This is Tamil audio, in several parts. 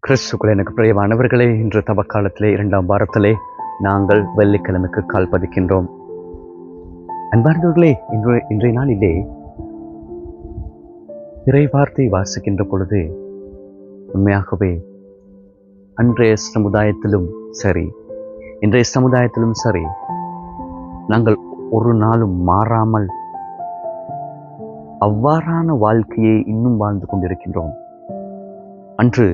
கிறிஸ்துக்குள் எனக்கு பிரியமானவர்களே, இன்று தவக்காலத்திலே 2ஆம் வாரத்திலே நாங்கள் வெள்ளிக்கிழமைக்கு கால் பதிக்கின்றோம். அன்பார்ந்தவர்களே, இன்றைய நாளிலே இறைவார்த்தை வாசிக்கின்ற பொழுது உண்மையாகவே அன்றைய சமுதாயத்திலும் சரி, இன்றைய சமுதாயத்திலும் சரி, நாங்கள் ஒரு நாளும் மாறாமல் அவ்வாறான வாழ்க்கையை இன்னும் வாழ்ந்து கொண்டிருக்கின்றோம். அன்று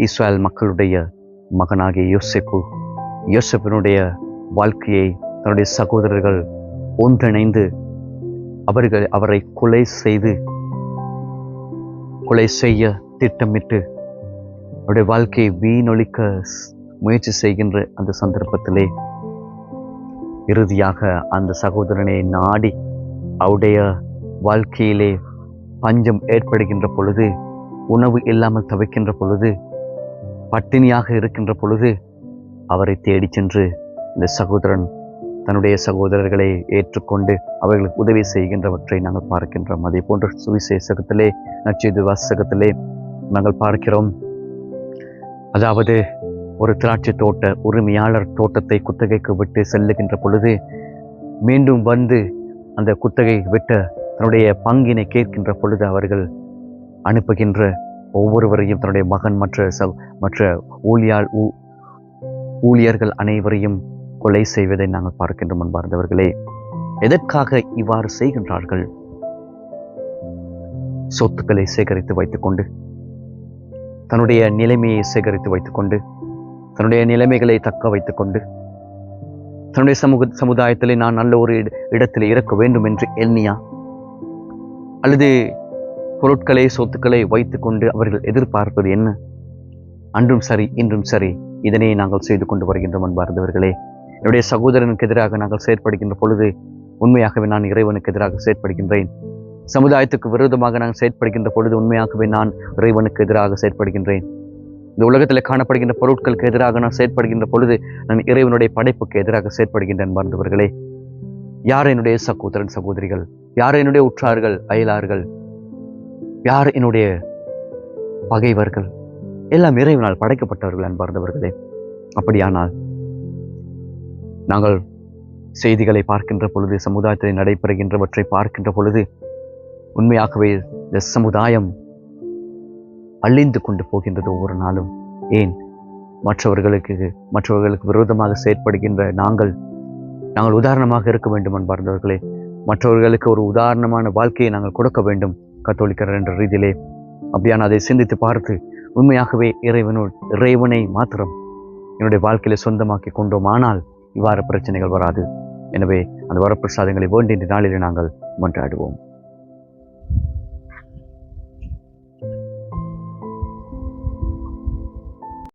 இஸ்ரேல் மக்களுடைய மகனாகிய யோசேப்பினுடைய வாழ்க்கையை தன்னுடைய சகோதரர்கள் ஒன்றிணைந்து அவரை கொலை செய்ய திட்டமிட்டு அவருடைய வாழ்க்கையை வீணொழிக்க முயற்சி செய்கின்ற அந்த சந்தர்ப்பத்திலே இறுதியாக அந்த சகோதரனை நாடி அவருடைய வாழ்க்கையிலே பஞ்சம் ஏற்படுகின்ற பொழுது, உணவு இல்லாமல் தவிக்கின்ற பொழுது, பட்டினியாக இருக்கின்ற பொழுது அவரை தேடி சென்று இந்த சகோதரன் தன்னுடைய சகோதரர்களை ஏற்றுக்கொண்டு அவர்களுக்கு உதவி செய்கின்றவற்றை நாங்கள் பார்க்கின்றோம். அதே போன்ற சுவிசேஷகத்திலே, நற்செய்தி வாசகத்திலே நாங்கள் பார்க்கிறோம். அதாவது ஒரு திராட்சை தோட்ட உரிமையாளர் தோட்டத்தை குத்தகைக்கு விட்டு செல்லுகின்ற பொழுது மீண்டும் வந்து அந்த குத்தகை விட்ட தன்னுடைய பங்கினை கேட்கின்ற பொழுது அவர்கள் அனுப்புகின்ற ஒவ்வொருவரையும் தன்னுடைய மகன் மற்ற ஊழியர்கள் அனைவரையும் கொலை செய்வதை நாங்கள் பார்க்கின்றோம். அன்பார்ந்தவர்களே, எதற்காக இவ்வாறு செய்கின்றார்கள்? சொத்துக்களை சேகரித்து வைத்துக்கொண்டு, தன்னுடைய நிலைமையை சேகரித்து வைத்துக்கொண்டு, தன்னுடைய நிலைமைகளை தக்க வைத்துக்கொண்டு, தன்னுடைய சமுதாயத்திலே நான் நல்ல ஒரு இடத்தில் இருக்க வேண்டும் என்று எண்ணியா, அல்லது பொருட்களை சொத்துக்களை வைத்துக்கொண்டு அவர்கள் எதிர்பார்ப்பது என்ன? அன்றும் சரி இன்றும் சரி இதனை நாங்கள் செய்து கொண்டு வருகின்றோம். அன்பார்ந்தவர்களே, என்னுடைய சகோதரனுக்கு எதிராக நாங்கள் செயற்படுகின்ற பொழுது உண்மையாகவே நான் இறைவனுக்கு எதிராக செயற்படுகின்றேன். சமுதாயத்துக்கு விரோதமாக நாங்கள் செயற்படுகின்ற பொழுது உண்மையாகவே நான் இறைவனுக்கு எதிராக செயற்படுகின்றேன். இந்த உலகத்தில் காணப்படுகின்ற பொருட்களுக்கு எதிராக நான் செயற்படுகின்ற பொழுது நான் இறைவனுடைய படைப்புக்கு எதிராக செயற்படுகின்றேன். அன்பார்ந்தவர்களே, யார் என்னுடைய சகோதரன் சகோதரிகள்? யார் என்னுடைய உற்றார்கள் அயலார்கள்? யார் என்னுடைய பகைவர்கள்? எல்லாம் இறைவனால் படைக்கப்பட்டவர்கள். அன்பார்ந்தவர்களே, அப்படியானால் நாங்கள் செய்திகளை பார்க்கின்ற பொழுது, சமுதாயத்தில் நடைபெறுகின்றவற்றை பார்க்கின்ற பொழுது உண்மையாகவே இந்த சமுதாயம் அழிந்து கொண்டு போகின்றது ஒவ்வொரு நாளும். ஏன்? மற்றவர்களுக்கு விரோதமாக செயற்படுகின்ற நாங்கள் உதாரணமாக இருக்க வேண்டும். அன்பார்ந்தவர்களே, மற்றவர்களுக்கு ஒரு உதாரணமான வாழ்க்கையை நாங்கள் கொடுக்க வேண்டும் கத்தோலிக்கர் என்ற ரீதியிலே. அப்படியான அதை சிந்தித்து பார்த்து உண்மையாகவே இறைவனை மாத்திரம் என்னுடைய வாழ்க்கையில சொந்தமாக்கி கொண்டோம், ஆனால் இவ்வாறு பிரச்சனைகள் வராது. எனவே அந்த வரப்பிரசாதங்களை வேண்டிய நாளிலே நாங்கள் மன்றாடுவோம்.